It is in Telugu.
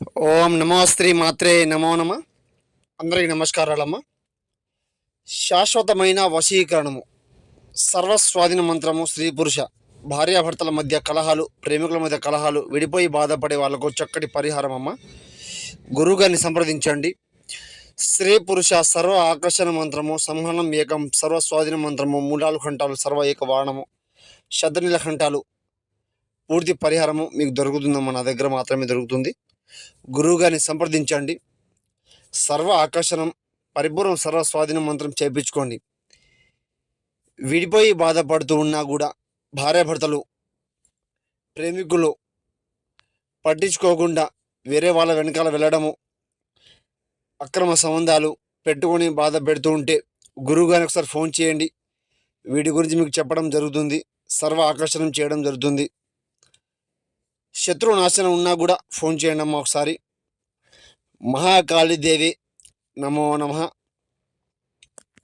ఓం నమో శ్రీ మాత్రే నమో నమ. అందరికి నమస్కారాలమ్మ. శాశ్వతమైన వశీకరణము, సర్వస్వాధీన మంత్రము, స్త్రీ పురుష భార్యాభర్తల మధ్య కలహాలు, ప్రేమికుల మధ్య కలహాలు, విడిపోయి బాధపడే వాళ్ళకు చక్కటి పరిహారం అమ్మ. గురువుగారిని సంప్రదించండి. స్త్రీ పురుష సర్వ ఆకర్షణ మంత్రము, సంహనం ఏకం, సర్వస్వాధీన మంత్రము, మూలాలు ఖంటాలు, సర్వ ఏక వాహనము, శతనీల ఖంటాలు, పూర్తి పరిహారము మీకు దొరుకుతుందమ్మా. నా దగ్గర మాత్రమే దొరుకుతుంది. గురువుగారిని సంప్రదించండి. సర్వ ఆకర్షణం, పరిపూర్ణ సర్వ స్వాధీన మంత్రం చేయించుకోండి. విడిపోయి బాధపడుతూ ఉన్నా కూడా భార్యాభర్తలు, ప్రేమికులు పట్టించుకోకుండా వేరే వాళ్ళ వెనకాల వెళ్ళడము, అక్రమ సంబంధాలు పెట్టుకొని బాధ పెడుతూ ఉంటే గురువుగారికి ఒకసారి ఫోన్ చేయండి. వీటి గురించి మీకు చెప్పడం జరుగుతుంది. సర్వ ఆకర్షణం చేయడం జరుగుతుంది. శత్రు నాశనం ఉన్నా కూడా ఫోన్ చేయండి అమ్మ ఒకసారి. మహాకాళీదేవి నమో నమః.